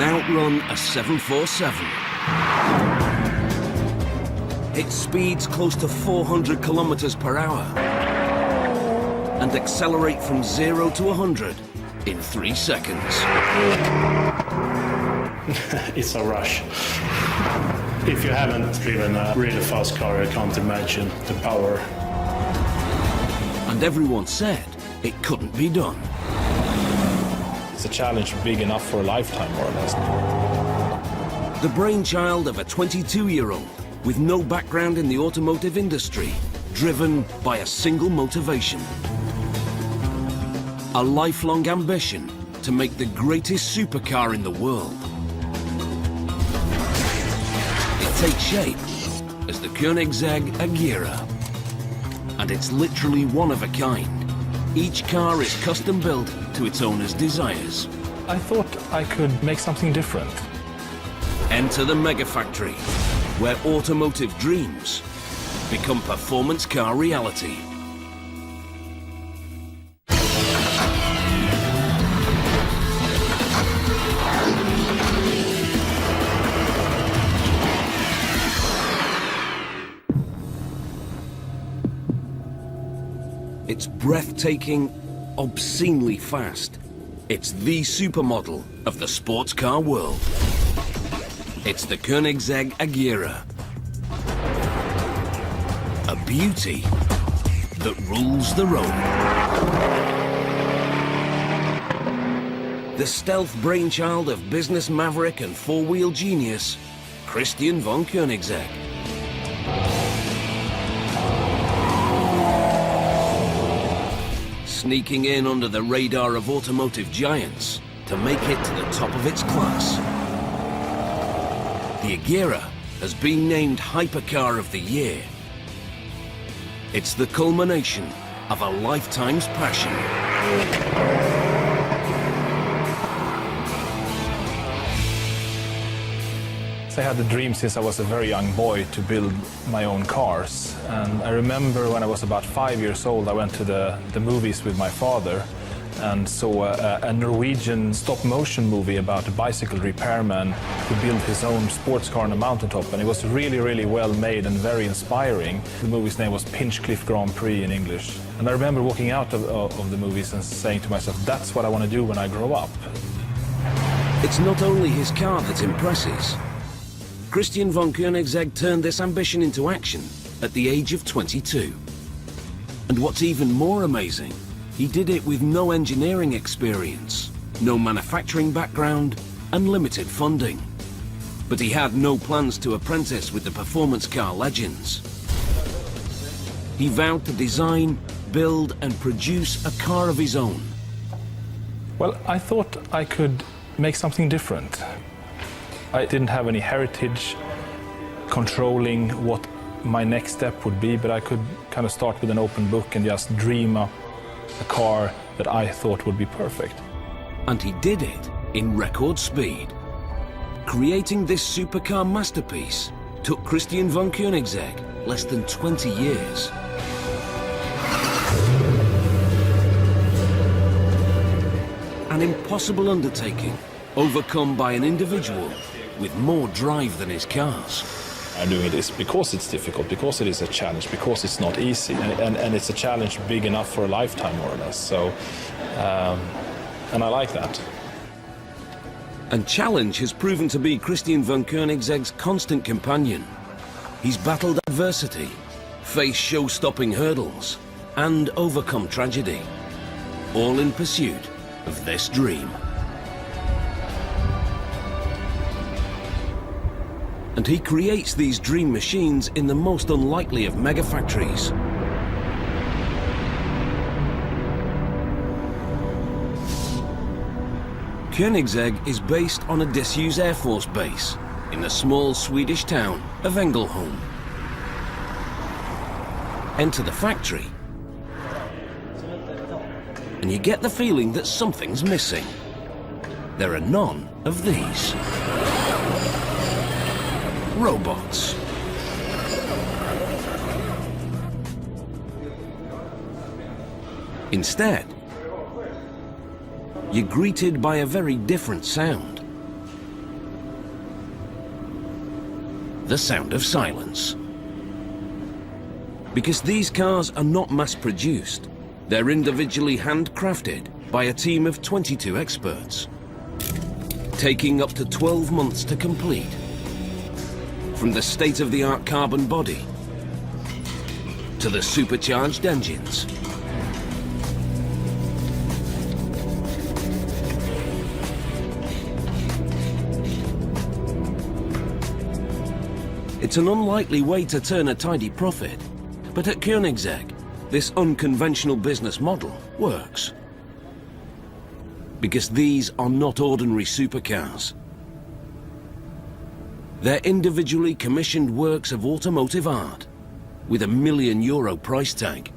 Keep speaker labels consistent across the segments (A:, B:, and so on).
A: can outrun a 747. It speeds close to 400 kilometers per hour and accelerate from 0 to 100 in 3 seconds.
B: It's a rush. If you haven't driven a really fast car, you can't imagine the power.
A: And everyone said it couldn't be done.
C: It's a challenge big enough for a lifetime, more or less.
A: The brainchild of a 22-year-old with no background in the automotive industry, driven by a single motivation. A lifelong ambition to make the greatest supercar in the world. It takes shape as the Koenigsegg Regera. And it's literally one of a kind. Each car is custom built to its owner's desires.
C: I thought I could make something different.
A: Enter the Megafactory, where automotive dreams become performance car reality. It's breathtaking, obscenely fast. It's the supermodel of the sports car world. It's the Koenigsegg Regera. A beauty that rules the road. The stealth brainchild of business maverick and four-wheel genius, Christian von Koenigsegg. Sneaking in under the radar of automotive giants to make it to the top of its class. The Regera has been named Hypercar of the Year. It's the culmination of a lifetime's passion.
C: I had the dream since I was a very young boy to build my own cars. And I remember when I was about 5 years old, I went to the movies with my father and saw a Norwegian stop-motion movie about a bicycle repairman who built his own sports car on a mountaintop. And it was really, really well made and very inspiring. The movie's name was Pinchcliffe Grand Prix in English. And I remember walking out of the movies and saying to myself, that's what I want to do when I grow up.
A: It's not only his car that impresses. Christian von Koenigsegg turned this ambition into action at the age of 22. And what's even more amazing, he did it with no engineering experience, no manufacturing background, and limited funding. But he had no plans to apprentice with the performance car legends. He vowed to design, build, and produce a car of his own.
C: Well, I thought I could make something different. I didn't have any heritage controlling what my next step would be, but I could kind of start with an open book and just dream up a car that I thought would be perfect.
A: And he did it in record speed. Creating this supercar masterpiece took Christian von Koenigsegg less than 20 years. An impossible undertaking, overcome by an individual with more drive than his cars.
C: I'm doing this because it's difficult, because it is a challenge, because it's not easy, and it's a challenge big enough for a lifetime, more or less. So, and I like that.
A: And challenge has proven to be Christian von Koenigsegg's constant companion. He's battled adversity, faced show-stopping hurdles, and overcome tragedy, all in pursuit of this dream. And he creates these dream machines in the most unlikely of megafactories. Koenigsegg is based on a disused Air Force base in the small Swedish town of Ängelholm. Enter the factory, and you get the feeling that something's missing. There are none of these. Robots. Instead, you're greeted by a very different sound. the sound of silence. Because these cars are not mass-produced, they're individually handcrafted by a team of 22 experts, taking up to 12 months to complete. From the state-of-the-art carbon body to the supercharged engines, it's an unlikely way to turn a tidy profit, but at Koenigsegg, this unconventional business model works. Because these are not ordinary supercars. They're individually commissioned works of automotive art with €1 million price tag.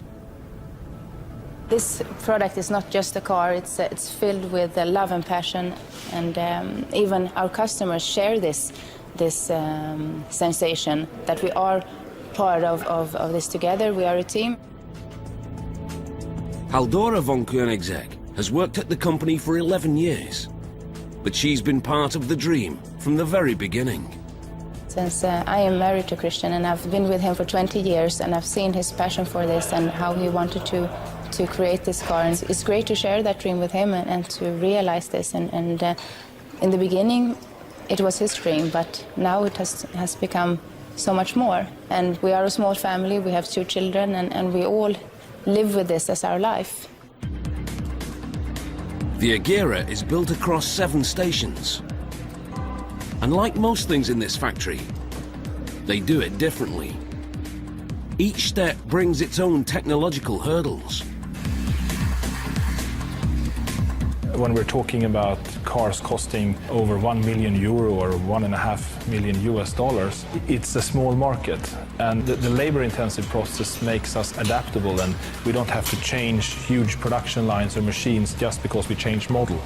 D: This product is not just a car, it's filled with love and passion, and even our customers share this sensation that we are part of this together, we are a team.
A: Halldora von Koenigsegg has worked at the company for 11 years, but she's been part of the dream from the very beginning.
D: Since I am married to Christian and I've been with him for 20 years and I've seen his passion for this and how he wanted to create this car. And it's great to share that dream with him and to realize this. And in the beginning, it was his dream, but now it has become so much more. And we are a small family, we have 2 children, and we all live with this as our life.
A: The Regera is built across 7 stations. And like most things in this factory, they do it differently. Each step brings its own technological hurdles.
C: When we're talking about cars costing over €1 million or $1.5 million, it's a small market. And the labor-intensive process makes us adaptable, and we don't have to change huge production lines or machines just because we change model.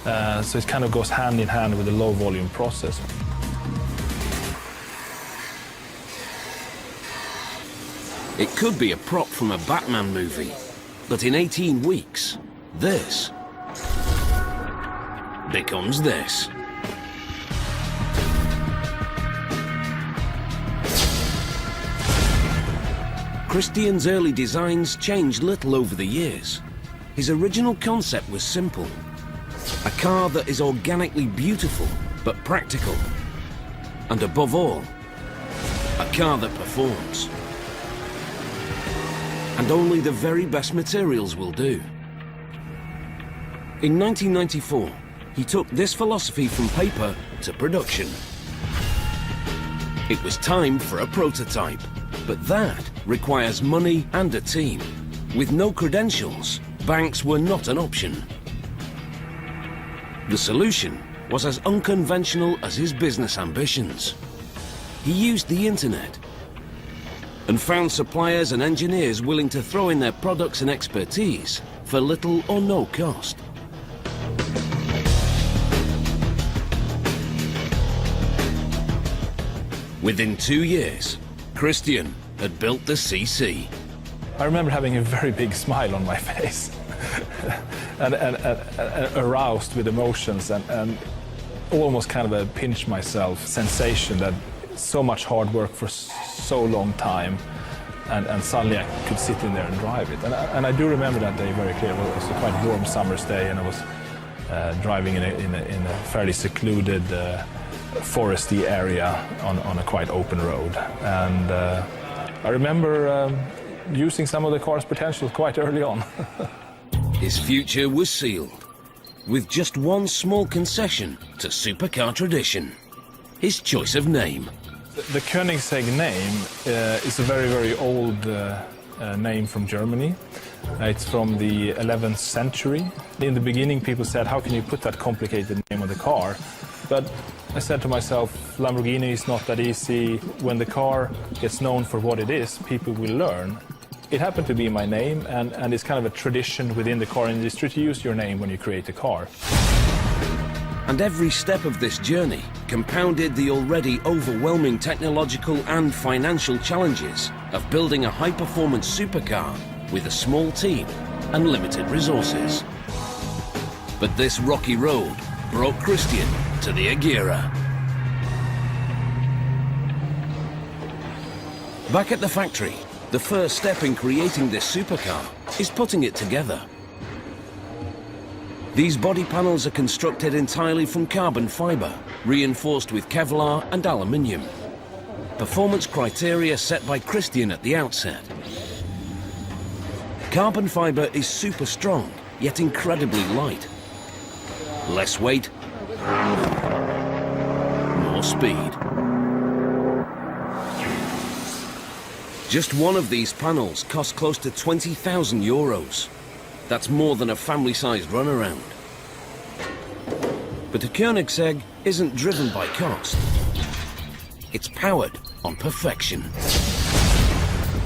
C: So it kind of goes hand in hand with the low-volume process.
A: It could be a prop from a Batman movie, but in 18 weeks, this becomes this. Christian's early designs changed little over the years. His original concept was simple. A car that is organically beautiful, but practical. And above all, a car that performs. And only the very best materials will do. In 1994, he took this philosophy from paper to production. It was time for a prototype, but that requires money and a team. With no credentials, banks were not an option. The solution was as unconventional as his business ambitions. He used the internet and found suppliers and engineers willing to throw in their products and expertise for little or no cost. Within 2 years, Christian had built the CC.
C: I remember having a very big smile on my face and aroused with emotions and almost kind of a pinch myself sensation that so much hard work for so long time and suddenly I could sit in there and drive it. And I do remember that day very clearly. It was a quite warm summer's day and I was driving in a fairly secluded foresty area on a quite open road. And I remember using some of the car's potential quite early on.
A: His future was sealed, with just one small concession to supercar tradition. His choice of name.
C: The Koenigsegg name is a very, very old name from Germany. It's from the 11th century. In the beginning, people said, how can you put that complicated name on the car? But I said to myself, Lamborghini is not that easy. When the car gets known for what it is, people will learn. It happened to be my name, and it's kind of a tradition within the car industry to use your name when you create a car.
A: And every step of this journey compounded the already overwhelming technological and financial challenges of building a high-performance supercar with a small team and limited resources. But this rocky road brought Christian to the Regera. Back at the factory, the first step in creating this supercar is putting it together. These body panels are constructed entirely from carbon fibre, reinforced with Kevlar and aluminium. Performance criteria set by Christian at the outset. Carbon fibre is super strong, yet incredibly light. Less weight, more speed. Just one of these panels costs close to 20,000 euros. That's more than a family-sized runaround. But a Koenigsegg isn't driven by cost. It's powered on perfection.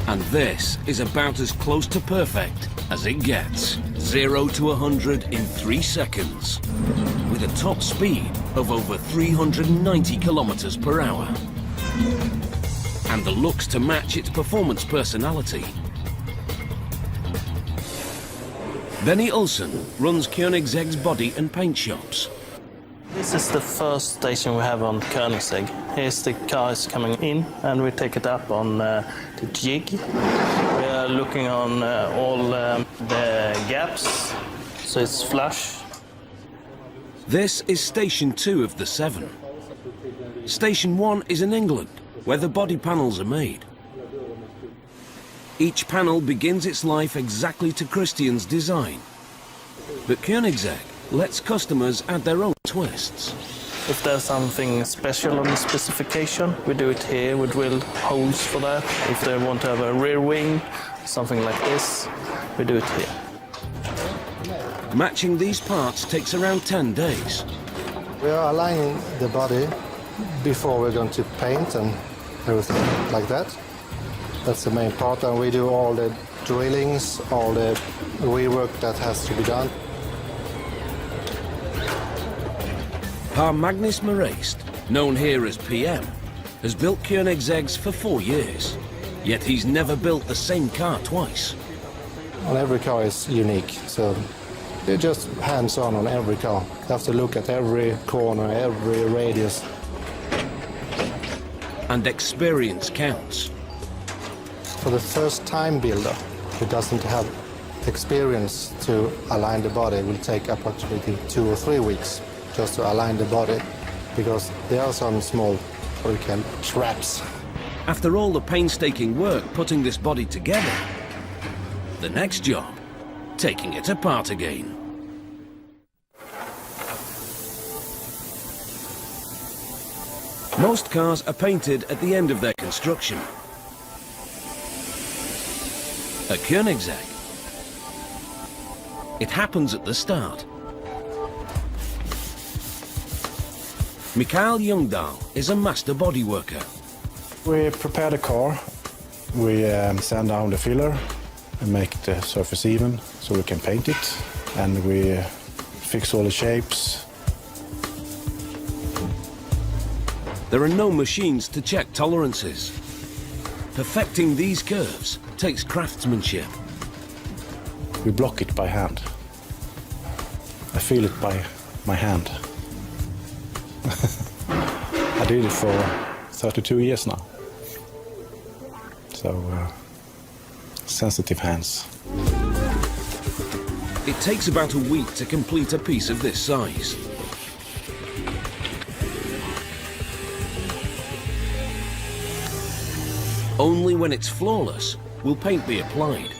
A: And this is about as close to perfect as it gets. 0 to 100 in 3 seconds, with a top speed of over 390 kilometers per hour. And the looks to match its performance personality. Benny Olsen runs Koenigsegg's body and paint shops.
E: This is the first station we have on Koenigsegg. Here's the cars coming in and we take it up on the jig. We are looking on all the gaps, so it's flush.
A: This is Station 2 of the 7. Station 1 is in England, where the body panels are made. Each panel begins its life exactly to Christian's design. But Koenigsegg lets customers add their own twists.
E: If there's something special on the specification, we do it here. We drill holes for that. If they want to have a rear wing, something like this, we do it here.
A: Matching these parts takes around 10 days.
F: We are aligning the body before we're going to paint and everything like that. That's the main part, and we do all the drillings, all the rework that has to be done.
A: Pa Magnus Moraist, known here as PM, has built Koenigseggs for 4 years. Yet he's never built the same car twice.
F: And every car is unique, so they're just hands-on on every car. You have to look at every corner, every radius.
A: And experience counts.
F: For the first-time builder who doesn't have experience to align the body, it will take approximately 2 or 3 weeks just to align the body, because there are some small, what we call traps.
A: After all the painstaking work putting this body together, the next job, taking it apart again. Most cars are painted at the end of their construction. At Koenigsegg, it happens at the start. Mikael Ljungdahl is a master body worker.
G: We prepare the car, we sand down the filler and make the surface even so we can paint it, and we fix all the shapes.
A: There are no machines to check tolerances. Perfecting these curves takes craftsmanship.
G: We block it by hand. I feel it by my hand. I did it for 32 years now. So, sensitive hands.
A: It takes about a week to complete a piece of this size. Only when it's flawless will paint be applied.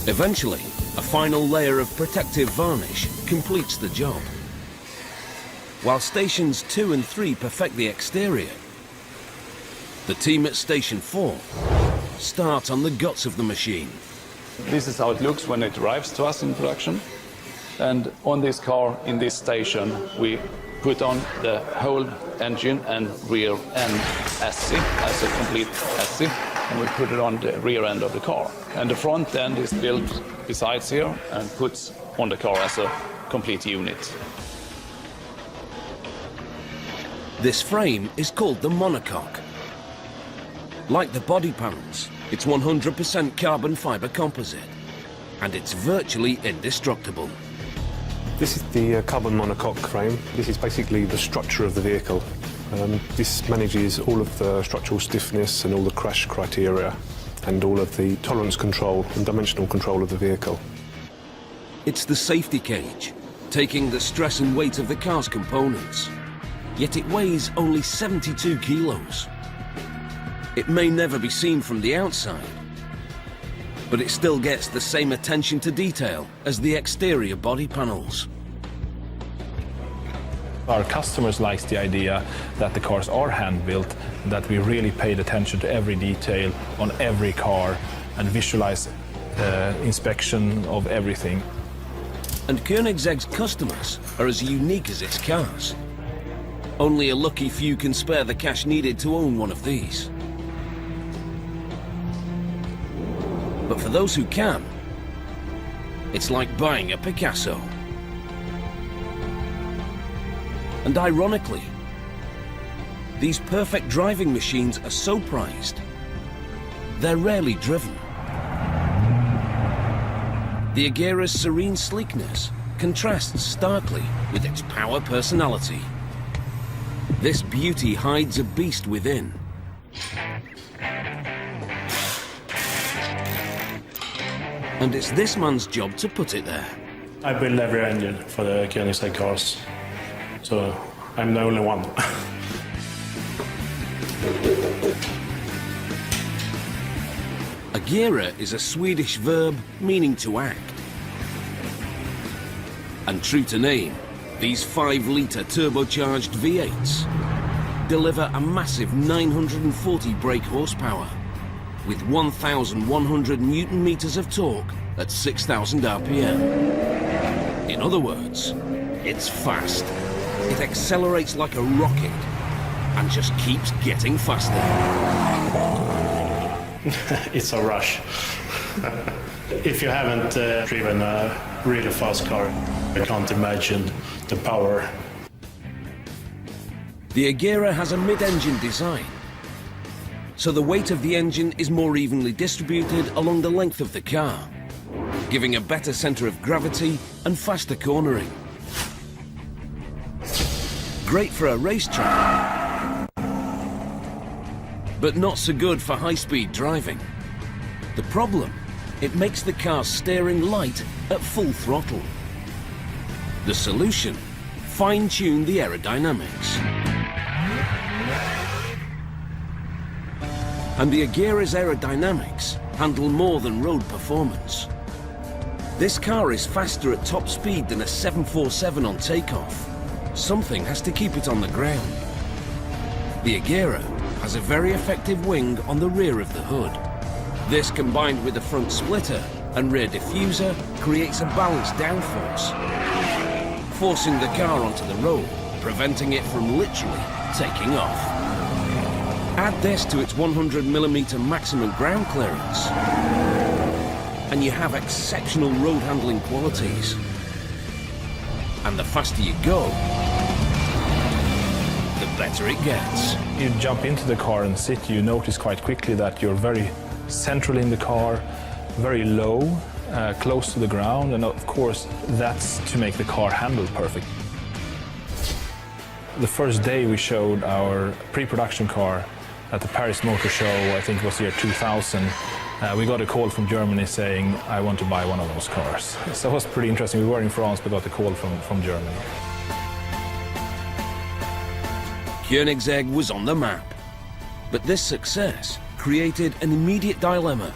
A: Eventually, a final layer of protective varnish completes the job. While stations 2 and 3 perfect the exterior, the team at station 4 starts on the guts of the machine.
H: This is how it looks when it arrives to us in production. And on this car, in this station, we put on the whole engine and rear end chassis as a complete chassis, and we put it on the rear end of the car. And the front end is built besides here and put on the car as a complete unit.
A: This frame is called the monocoque. Like the body panels, it's 100% carbon fibre composite, and it's virtually indestructible.
I: This is the carbon monocoque frame. This is basically the structure of the vehicle. This manages all of the structural stiffness and all the crash criteria and all of the tolerance control and dimensional control of the vehicle.
A: It's the safety cage, taking the stress and weight of the car's components. Yet it weighs only 72 kilos. It may never be seen from the outside, but it still gets the same attention to detail as the exterior body panels.
C: Our customers like the idea that the cars are hand-built, that we really paid attention to every detail on every car and visualize inspection of everything.
A: And Koenigsegg's customers are as unique as its cars. Only a lucky few can spare the cash needed to own one of these. But for those who can, it's like buying a Picasso. And ironically, these perfect driving machines are so prized, they're rarely driven. The Regera's serene sleekness contrasts starkly with its power personality. This beauty hides a beast within. And it's this man's job to put it there.
B: I build every engine for the Koenigsegg cars, so I'm the only one.
A: Regera is a Swedish verb meaning to act. And true to name, these 5-litre turbocharged V8s deliver a massive 940 brake horsepower with 1,100 Newton-meters of torque at 6,000 RPM. In other words, it's fast. It accelerates like a rocket and just keeps getting faster.
B: It's a rush. If you haven't driven a really fast car, you can't imagine the power.
A: The Regera has a mid-engine design, so the weight of the engine is more evenly distributed along the length of the car, giving a better center of gravity and faster cornering. Great for a racetrack, but not so good for high-speed driving. The problem, it makes the car's steering light at full throttle. The solution, fine-tune the aerodynamics. And the Regera's aerodynamics handle more than road performance. This car is faster at top speed than a 747 on takeoff. Something has to keep it on the ground. The Regera has a very effective wing on the rear of the hood. This, combined with the front splitter and rear diffuser, creates a balanced downforce, forcing the car onto the road, preventing it from literally taking off. Add this to its 100mm maximum ground clearance, and you have exceptional road handling qualities. And the faster you go, the better it gets.
C: You jump into the car and sit, you notice quite quickly that you're very central in the car, very low, close to the ground, and of course that's to make the car handle perfect. The first day we showed our pre-production car at the Paris Motor Show, I think it was the year 2000, we got a call from Germany saying, I want to buy one of those cars. So it was pretty interesting. We were in France, but got a call from Germany.
A: Koenigsegg was on the map, but this success created an immediate dilemma.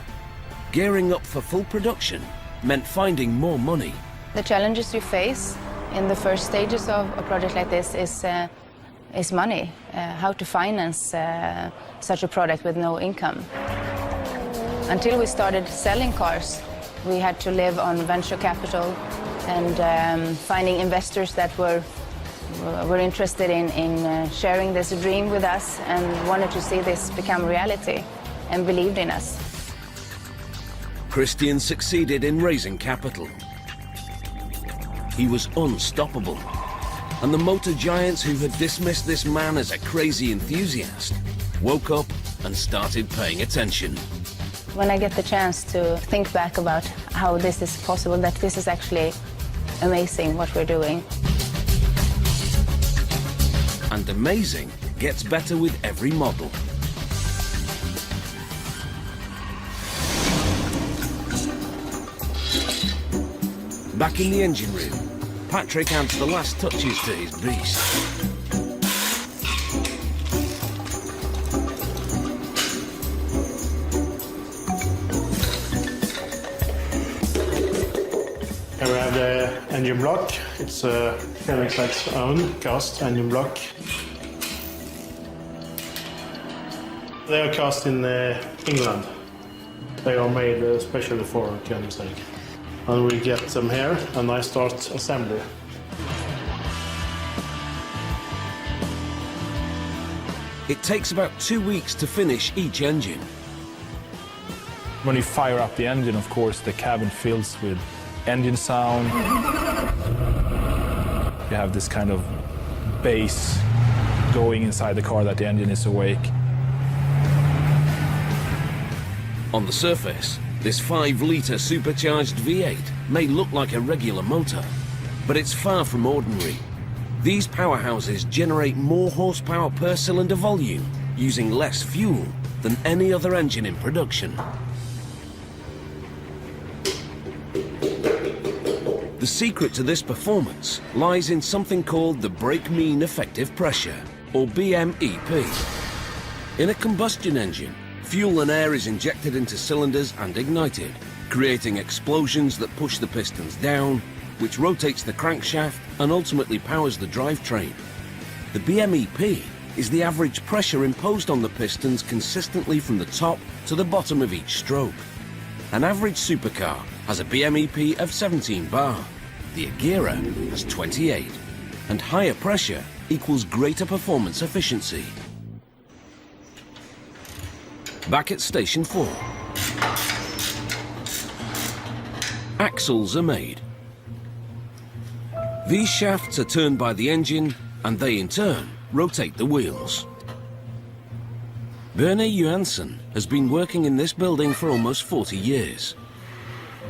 A: Gearing up for full production meant finding more money.
D: The challenges you face in the first stages of a project like this is money, how to finance such a product with no income. Until we started selling cars, we had to live on venture capital and finding investors that were interested in sharing this dream with us and wanted to see this become reality and believed in us.
A: Christian succeeded in raising capital. He was unstoppable. And the motor giants who had dismissed this man as a crazy enthusiast woke up and started paying attention.
D: When I get the chance to think back about how this is possible, that this is actually amazing what we're doing.
A: And amazing gets better with every model. Back in the engine room, Patrick adds the last touches to his beast.
B: Here we have the engine block. It's a Koenigsegg's own cast engine block. They are cast in England. They are made especially for Koenigsegg. And we get them here and I start assembly.
A: It takes about 2 weeks to finish each engine.
C: When you fire up the engine, of course, the cabin fills with engine sound. You have this kind of bass going inside the car that the engine is awake.
A: On the surface, this 5-litre supercharged V8 may look like a regular motor, but it's far from ordinary. These powerhouses generate more horsepower per cylinder volume using less fuel than any other engine in production. The secret to this performance lies in something called the brake mean effective pressure, or BMEP. In a combustion engine, fuel and air is injected into cylinders and ignited, creating explosions that push the pistons down, which rotates the crankshaft and ultimately powers the drivetrain. The BMEP is the average pressure imposed on the pistons consistently from the top to the bottom of each stroke. An average supercar has a BMEP of 17 bar. The Regera has 28, and higher pressure equals greater performance efficiency. Back at Station 4. Axles are made. These shafts are turned by the engine, and they in turn rotate the wheels. Berne Johansson has been working in this building for almost 40 years.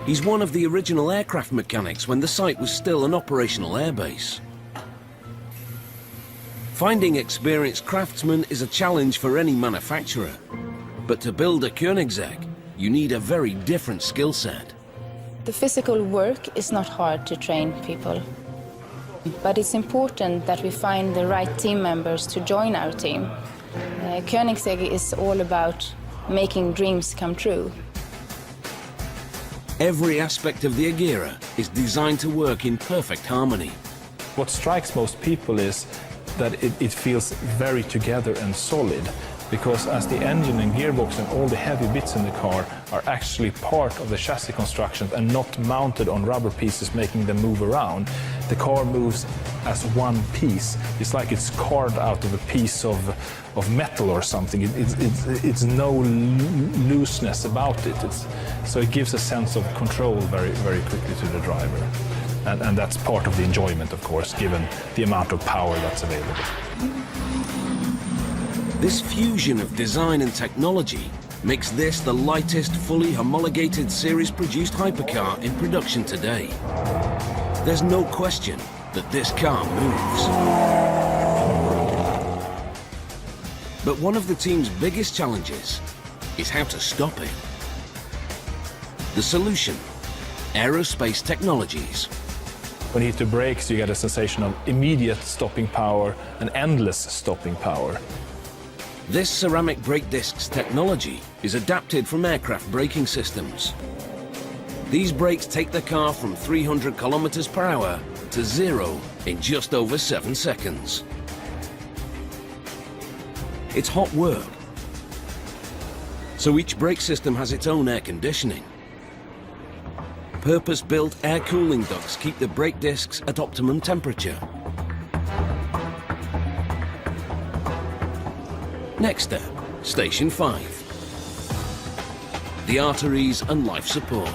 A: He's one of the original aircraft mechanics when the site was still an operational airbase. Finding experienced craftsmen is a challenge for any manufacturer. But to build a Koenigsegg, you need a very different skill set.
D: The physical work is not hard to train people. But it's important that we find the right team members to join our team. Koenigsegg is all about making dreams come true.
A: Every aspect of the Regera is designed to work in perfect harmony.
C: What strikes most people is that it feels very together and solid, because as the engine and gearbox and all the heavy bits in the car are actually part of the chassis construction and not mounted on rubber pieces making them move around, the car moves as one piece. It's like it's carved out of a piece of metal or something. It's no looseness about it. So it gives a sense of control very, very quickly to the driver. And that's part of the enjoyment, of course, given the amount of power that's available.
A: This fusion of design and technology makes this the lightest, fully homologated series-produced hypercar in production today. There's no question that this car moves. But one of the team's biggest challenges is how to stop it. The solution: aerospace technologies.
C: When you hit the brakes, you get a sensation of immediate stopping power and endless stopping power.
A: This ceramic brake discs technology is adapted from aircraft braking systems. These brakes take the car from 300 kilometers per hour to 0 in just over 7 seconds. It's hot work, so each brake system has its own air conditioning. Purpose-built air cooling ducts keep the brake discs at optimum temperature. Next step, Station 5. The arteries and life support.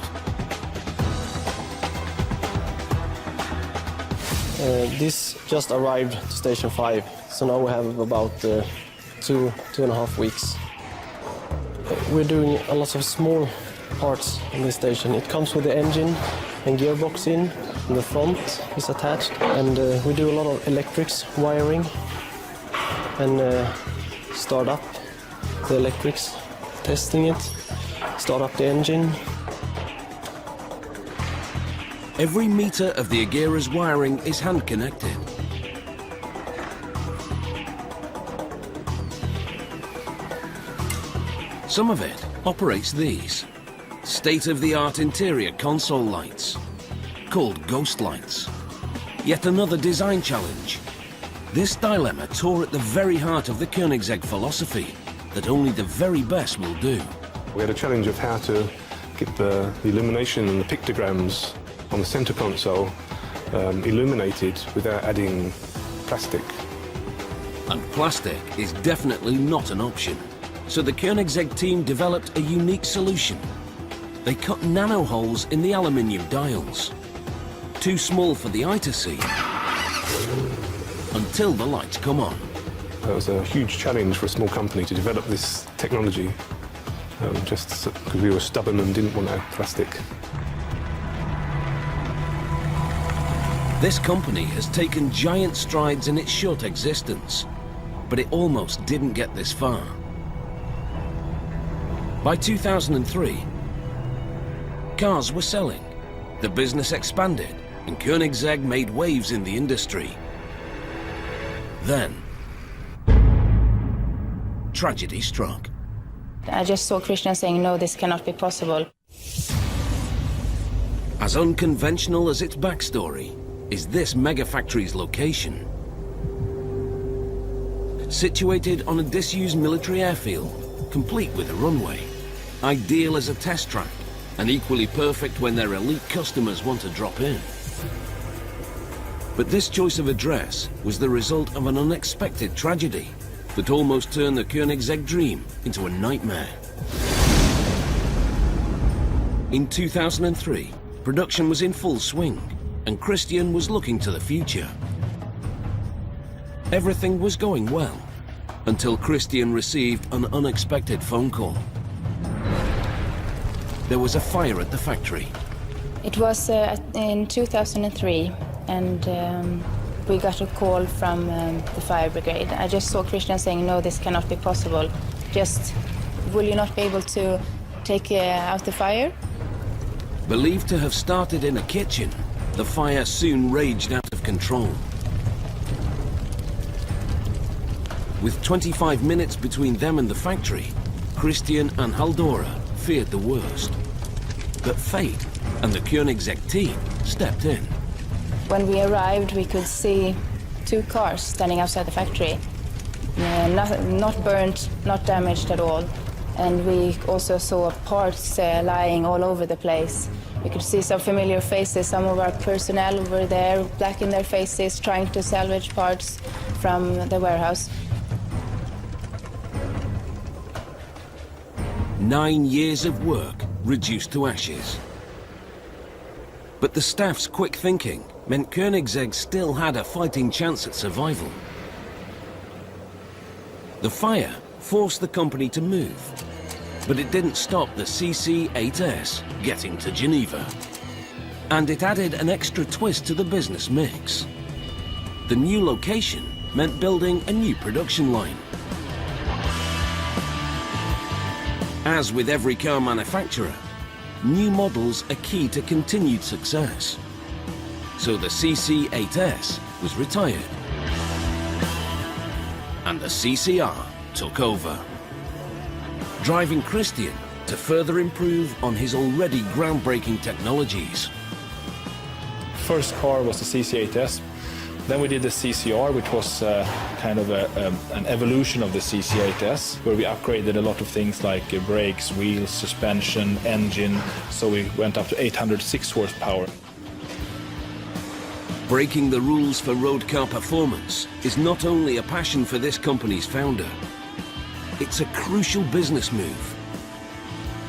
J: This just arrived to Station 5, so now we have about 2.5 weeks. We're doing a lot of small parts in this station. It comes with the engine, and gearbox in the front is attached, and we do a lot of electrics wiring and start up the electrics, testing it, start up the engine.
A: Every meter of the Regera's wiring is hand connected. Some of it operates these state-of-the-art interior console lights, called ghost lights. Yet another design challenge. This dilemma tore at the very heart of the Koenigsegg philosophy that only the very best will do.
I: We had a challenge of how to get the illumination and the pictograms on the center console illuminated without adding plastic.
A: And plastic is definitely not an option. So the Koenigsegg team developed a unique solution. They cut nano holes in the aluminium dials. Too small for the eye to see, until the lights come on.
I: It was a huge challenge for a small company to develop this technology, just because we were stubborn and didn't want to add plastic.
A: This company has taken giant strides in its short existence, but it almost didn't get this far. By 2003, cars were selling, the business expanded, and Koenigsegg made waves in the industry. Then, tragedy struck.
D: I just saw Christian saying, no, this cannot be possible.
A: As unconventional as its backstory is this Megafactories location. Situated on a disused military airfield, complete with a runway, ideal as a test track, and equally perfect when their elite customers want to drop in. But this choice of address was the result of an unexpected tragedy that almost turned the Koenigsegg dream into a nightmare. In 2003, production was in full swing, and Christian was looking to the future. Everything was going well, until Christian received an unexpected phone call. There was a fire at the factory.
D: It was in 2003, and we got a call from the fire brigade. I just saw Christian saying, no, this cannot be possible. Just, will you not be able to take out the fire?
A: Believed to have started in a kitchen, the fire soon raged out of control. With 25 minutes between them and the factory, Christian and Haldora feared the worst. But fate and the Koenigsegg team stepped in.
D: When we arrived, we could see 2 cars standing outside the factory. Not burnt, not damaged at all. And we also saw parts lying all over the place. We could see some familiar faces. Some of our personnel were there, black in their faces, trying to salvage parts from the warehouse.
A: 9 years of work reduced to ashes. But the staff's quick thinking meant Koenigsegg still had a fighting chance at survival. The fire forced the company to move, but it didn't stop the CC8S getting to Geneva. And it added an extra twist to the business mix. The new location meant building a new production line. As with every car manufacturer, new models are key to continued success. So the CC8S was retired, and the CCR took over, driving Christian to further improve on his already groundbreaking technologies.
C: First car was the CC8S. Then we did the CCR, which was kind of an evolution of the CC8S, where we upgraded a lot of things like brakes, wheels, suspension, engine, so we went up to 806 horsepower.
A: Breaking the rules for road car performance is not only a passion for this company's founder, it's a crucial business move.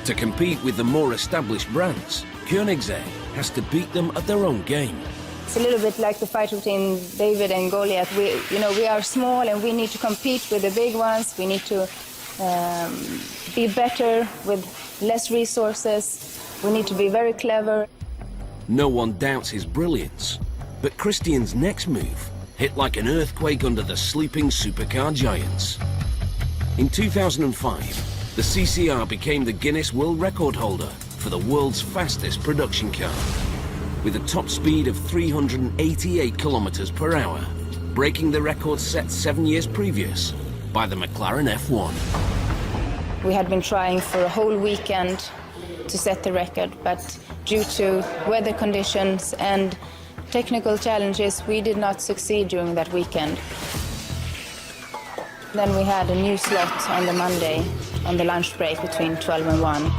A: To compete with the more established brands, Koenigsegg has to beat them at their own game.
D: It's a little bit like the fight between David and Goliath. We are small and we need to compete with the big ones. We need to be better with less resources. We need to be very clever.
A: No one doubts his brilliance, but Christian's next move hit like an earthquake under the sleeping supercar giants. In 2005, the CCR became the Guinness World Record holder for the world's fastest production car, with a top speed of 388 kilometers per hour, breaking the record set 7 years previous by the McLaren F1.
D: We had been trying for a whole weekend to set the record, but due to weather conditions and technical challenges, we did not succeed during that weekend. Then we had a new slot on the Monday, on the lunch break between 12 and 1.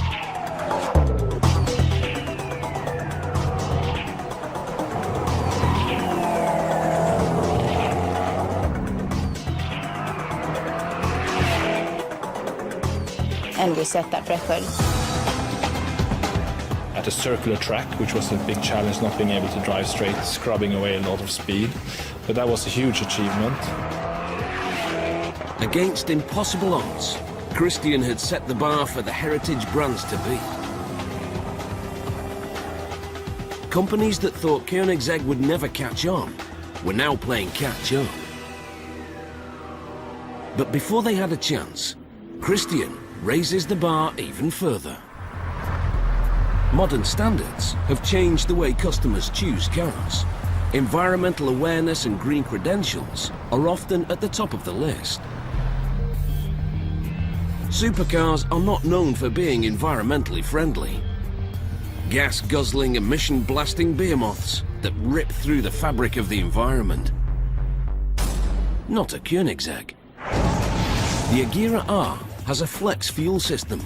D: And we set that record.
C: At a circular track, which was a big challenge, not being able to drive straight, scrubbing away a lot of speed. But that was a huge achievement.
A: Against impossible odds, Christian had set the bar for the heritage brands to beat. Companies that thought Koenigsegg would never catch on were now playing catch up. But before they had a chance, Christian raises the bar even further. Modern standards have changed the way customers choose cars. Environmental awareness and green credentials are often at the top of the list. Supercars are not known for being environmentally friendly. Gas-guzzling, emission-blasting behemoths that rip through the fabric of the environment. Not a Koenigsegg. The Regera R has a flex fuel system,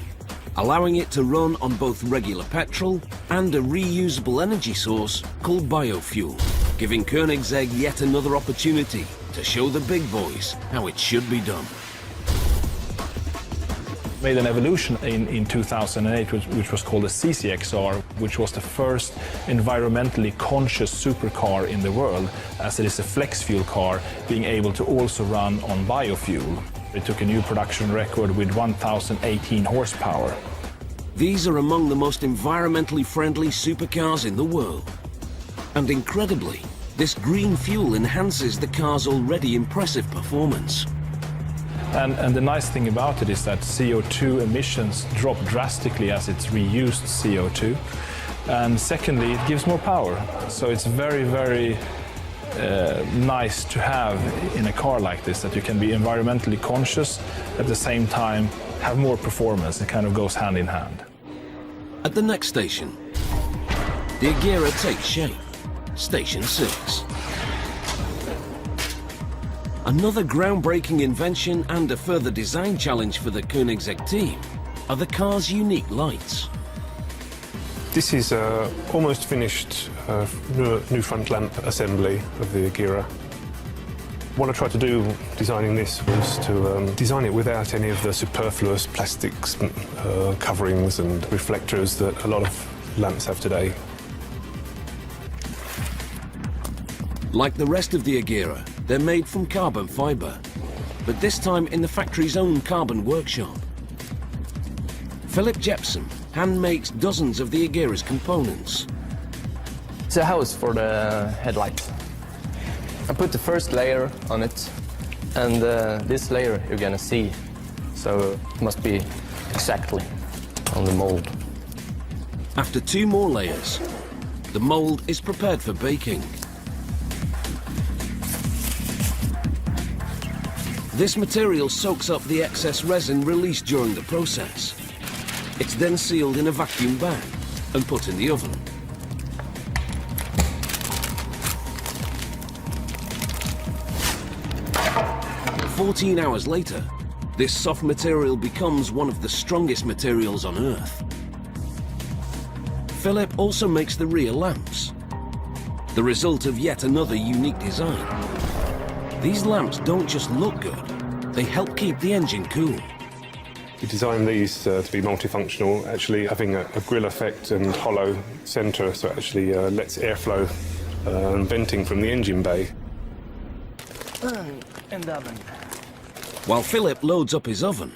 A: allowing it to run on both regular petrol and a reusable energy source called biofuel, giving Koenigsegg yet another opportunity to show the big boys how it should be done.
C: Made an evolution in 2008, which was called the CCXR, which was the first environmentally conscious supercar in the world, as it is a flex fuel car being able to also run on biofuel. It took a new production record with 1,018 horsepower.
A: These are among the most environmentally friendly supercars in the world. And incredibly, this green fuel enhances the car's already impressive performance.
C: And the nice thing about it is that CO2 emissions drop drastically as it's reused CO2. And secondly, it gives more power. So it's very, very nice to have in a car like this, that you can be environmentally conscious, at the same time have more performance. It kind of goes hand in hand.
A: At the next station, the Regera takes shape. Station 6. Another groundbreaking invention and a further design challenge for the Koenigsegg team are the car's unique lights.
I: This is almost finished new front lamp assembly of the Regera. What I tried to do designing this was to design it without any of the superfluous plastics, coverings and reflectors that a lot of lamps have today.
A: Like the rest of the Regera, they're made from carbon fibre, but this time in the factory's own carbon workshop. Philip Jepson hand makes dozens of the Regera's components.
K: It's a house for the headlights. I put the first layer on it, and this layer you're gonna see, so it must be exactly on the mold.
A: After 2 more layers, the mold is prepared for baking. This material soaks up the excess resin released during the process. It's then sealed in a vacuum bag and put in the oven. "14 hours later, this soft material becomes one of the strongest materials on Earth. Philip also makes the rear lamps, the result of yet another unique design. These lamps don't just look good, they help keep the engine cool.
I: We designed these to be multifunctional, actually having a grill effect and hollow centre, so it actually lets airflow and venting from the engine bay.
K: And the oven.
A: While Philip loads up his oven,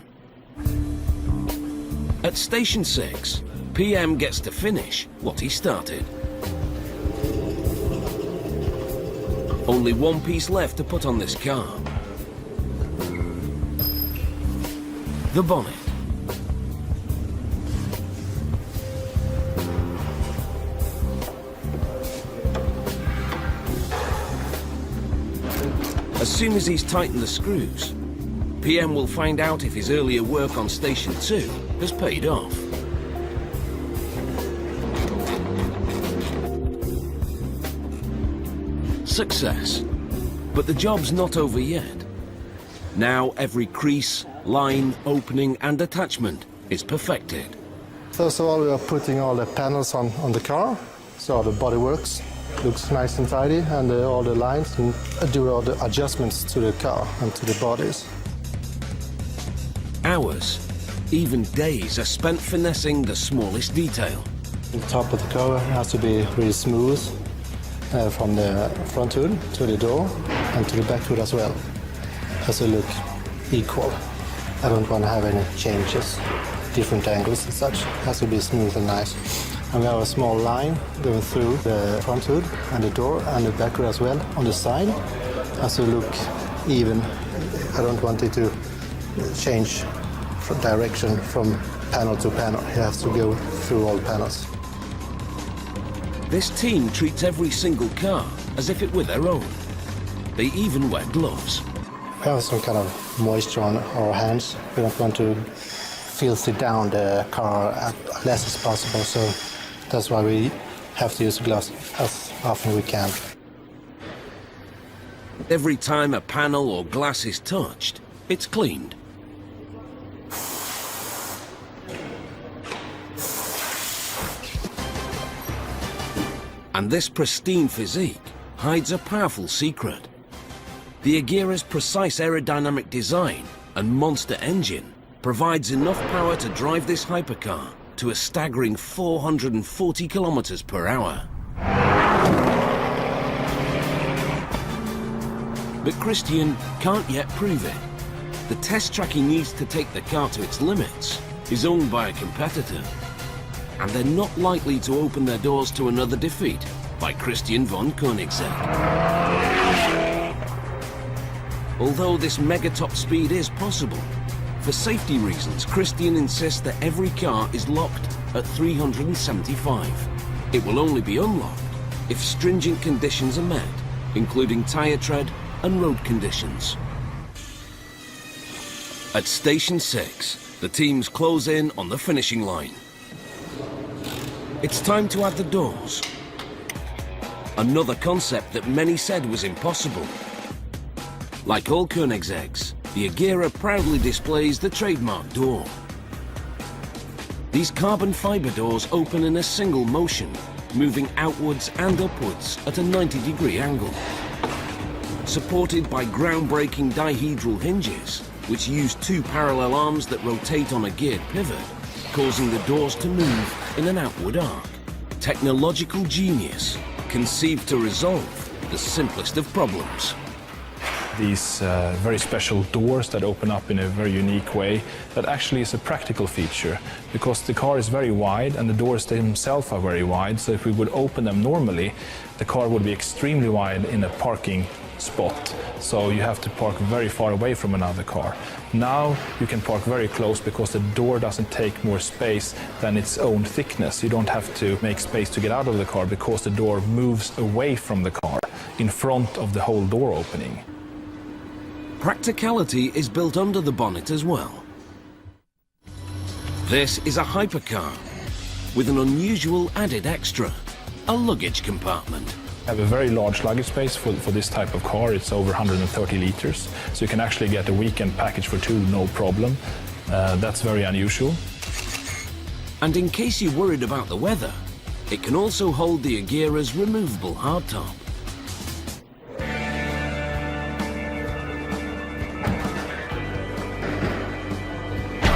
A: at Station 6, PM gets to finish what he started. Only one piece left to put on this car. The bonnet. As soon as he's tightened the screws, PM will find out if his earlier work on Station 2 has paid off. Success. But the job's not over yet. Now every crease, line, opening and attachment is perfected.
F: First of all, we are putting all the panels on the car, so the body works. Looks nice and tidy, and all the lines, and do all the adjustments to the car and to the bodies.
A: Hours, even days are spent finessing the smallest detail.
F: The top of the car has to be really smooth, from the front hood to the door and to the back hood as well. Has to look equal. I don't want to have any changes, different angles and such. Has to be smooth and nice. And we have a small line going through the front hood and the door and the back hood as well on the side. Has to look even. I don't want it to change from direction from panel to panel. It has to go through all panels.
A: This team treats every single car as if it were their own. They even wear gloves.
F: We have some kind of moisture on our hands. We don't want to filthy down the car as less as possible, so that's why we have to use gloves as often as we can.
A: Every time a panel or glass is touched, it's cleaned. And this pristine physique hides a powerful secret. The Regera's precise aerodynamic design and monster engine provides enough power to drive this hypercar to a staggering 440 kilometers per hour. But Christian can't yet prove it. The test track he needs to take the car to its limits is owned by a competitor. And they're not likely to open their doors to another defeat by Christian von Koenigsegg. Although this mega top speed is possible, for safety reasons, Christian insists that every car is locked at 375. It will only be unlocked if stringent conditions are met, including tyre tread and road conditions. At Station 6, the teams close in on the finishing line. It's time to add the doors. Another concept that many said was impossible. Like all Koenigsegg's, the Regera proudly displays the trademark door. These carbon fibre doors open in a single motion, moving outwards and upwards at a 90-degree angle. Supported by groundbreaking dihedral hinges, which use two parallel arms that rotate on a geared pivot, causing the doors to move in an outward arc. Technological genius, conceived to resolve the simplest of problems.
C: These very special doors that open up in a very unique way, that actually is a practical feature, because the car is very wide and the doors themselves are very wide, so if we would open them normally, the car would be extremely wide in a parking spot, so you have to park very far away from another car. Now you can park very close because the door doesn't take more space than its own thickness. You don't have to make space to get out of the car because the door moves away from the car in front of the whole door opening.
A: Practicality is built under the bonnet as well. This is a hypercar with an unusual added extra, a luggage compartment.
C: I have a very large luggage space for this type of car. It's over 130 liters, so you can actually get a weekend package for two, no problem. That's very unusual.
A: And in case you're worried about the weather, it can also hold the Regera's removable hardtop.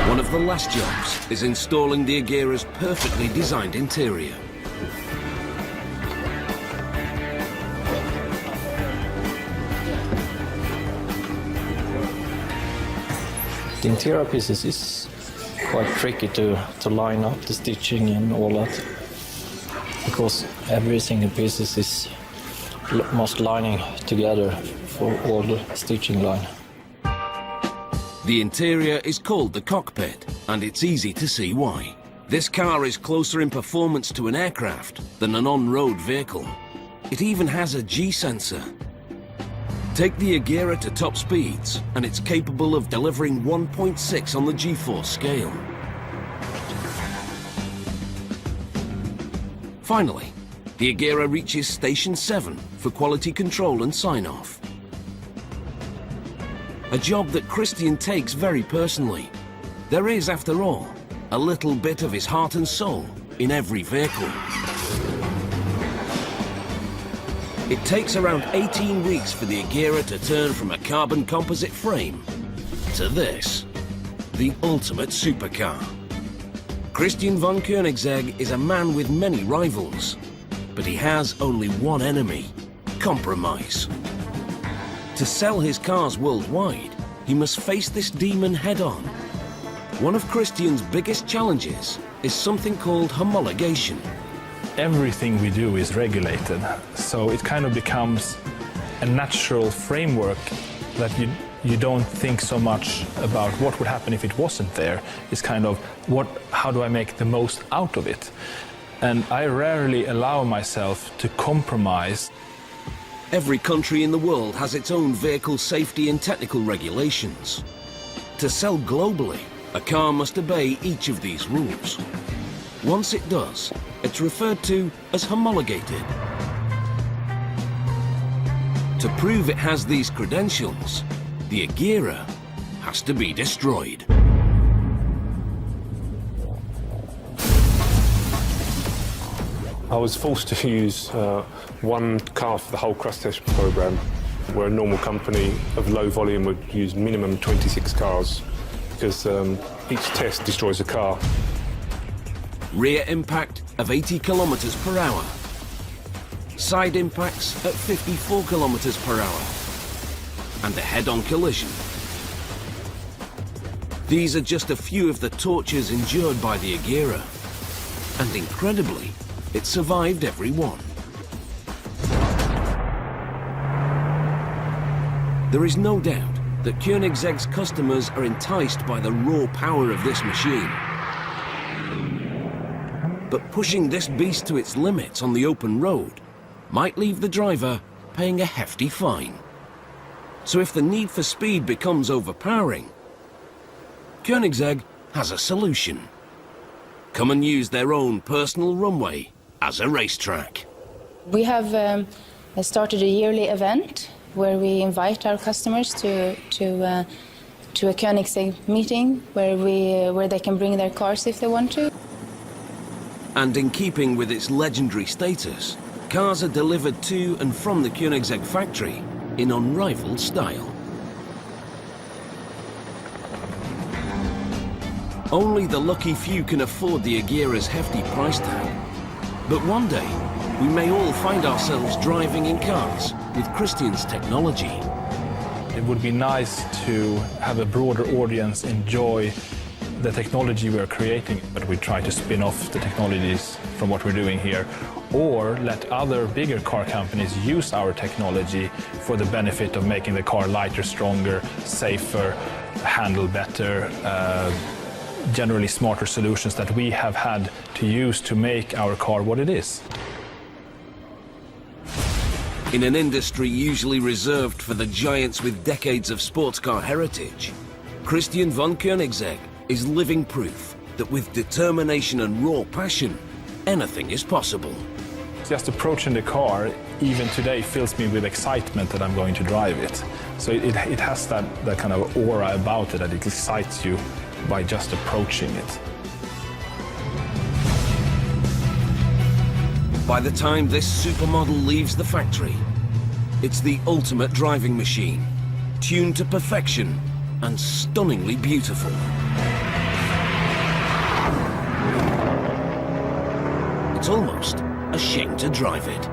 A: One of the last jobs is installing the Regera's perfectly designed interior.
J: The interior pieces is quite tricky to line up the stitching and all that, because every single piece is must lining together for all the stitching line.
A: The interior is called the cockpit, and it's easy to see why. This car is closer in performance to an aircraft than an on-road vehicle. It even has a G-sensor. Take the Regera to top speeds, and it's capable of delivering 1.6 on the G-force scale. Finally, the Regera reaches Station 7 for quality control and sign-off. A job that Christian takes very personally. There is, after all, a little bit of his heart and soul in every vehicle. It takes around 18 weeks for the Regera to turn from a carbon composite frame to this, the ultimate supercar. Christian von Koenigsegg is a man with many rivals, but he has only one enemy: compromise. To sell his cars worldwide, he must face this demon head-on. One of Christian's biggest challenges is something called homologation.
C: Everything we do is regulated, so it kind of becomes a natural framework that you don't think so much about what would happen if it wasn't there. It's kind of, how do I make the most out of it? And I rarely allow myself to compromise.
A: Every country in the world has its own vehicle safety and technical regulations. To sell globally, a car must obey each of these rules. Once it does, it's referred to as homologated. To prove it has these credentials, the Regera has to be destroyed.
I: I was forced to use one car for the whole crash test program, where a normal company of low volume would use minimum 26 cars, because each test destroys a car.
A: Rear impact of 80 kilometers per hour. Side impacts at 54 kilometers per hour. And a head-on collision. These are just a few of the tortures endured by the Regera. And incredibly, it survived every one. There is no doubt that Koenigsegg's customers are enticed by the raw power of this machine. But pushing this beast to its limits on the open road might leave the driver paying a hefty fine. So if the need for speed becomes overpowering, Koenigsegg has a solution. Come and use their own personal runway as a racetrack.
D: We have started a yearly event where we invite our customers to a Koenigsegg meeting where they can bring their cars if they want to.
A: And in keeping with its legendary status, cars are delivered to and from the Koenigsegg factory in unrivaled style. Only the lucky few can afford the Regera's hefty price tag. But one day, we may all find ourselves driving in cars with Christian's technology.
C: It would be nice to have a broader audience enjoy the technology we're creating, but we try to spin off the technologies from what we're doing here, or let other bigger car companies use our technology for the benefit of making the car lighter, stronger, safer, handle better, generally smarter solutions that we have had to use to make our car what it is.
A: In an industry usually reserved for the giants with decades of sports car heritage, Christian von Koenigsegg is living proof that with determination and raw passion, anything is possible.
C: Just approaching the car, even today, fills me with excitement that I'm going to drive it. So it has that kind of aura about it, that it excites you by just approaching it.
A: By the time this supermodel leaves the factory, it's the ultimate driving machine, tuned to perfection and stunningly beautiful. It's almost a shame to drive it.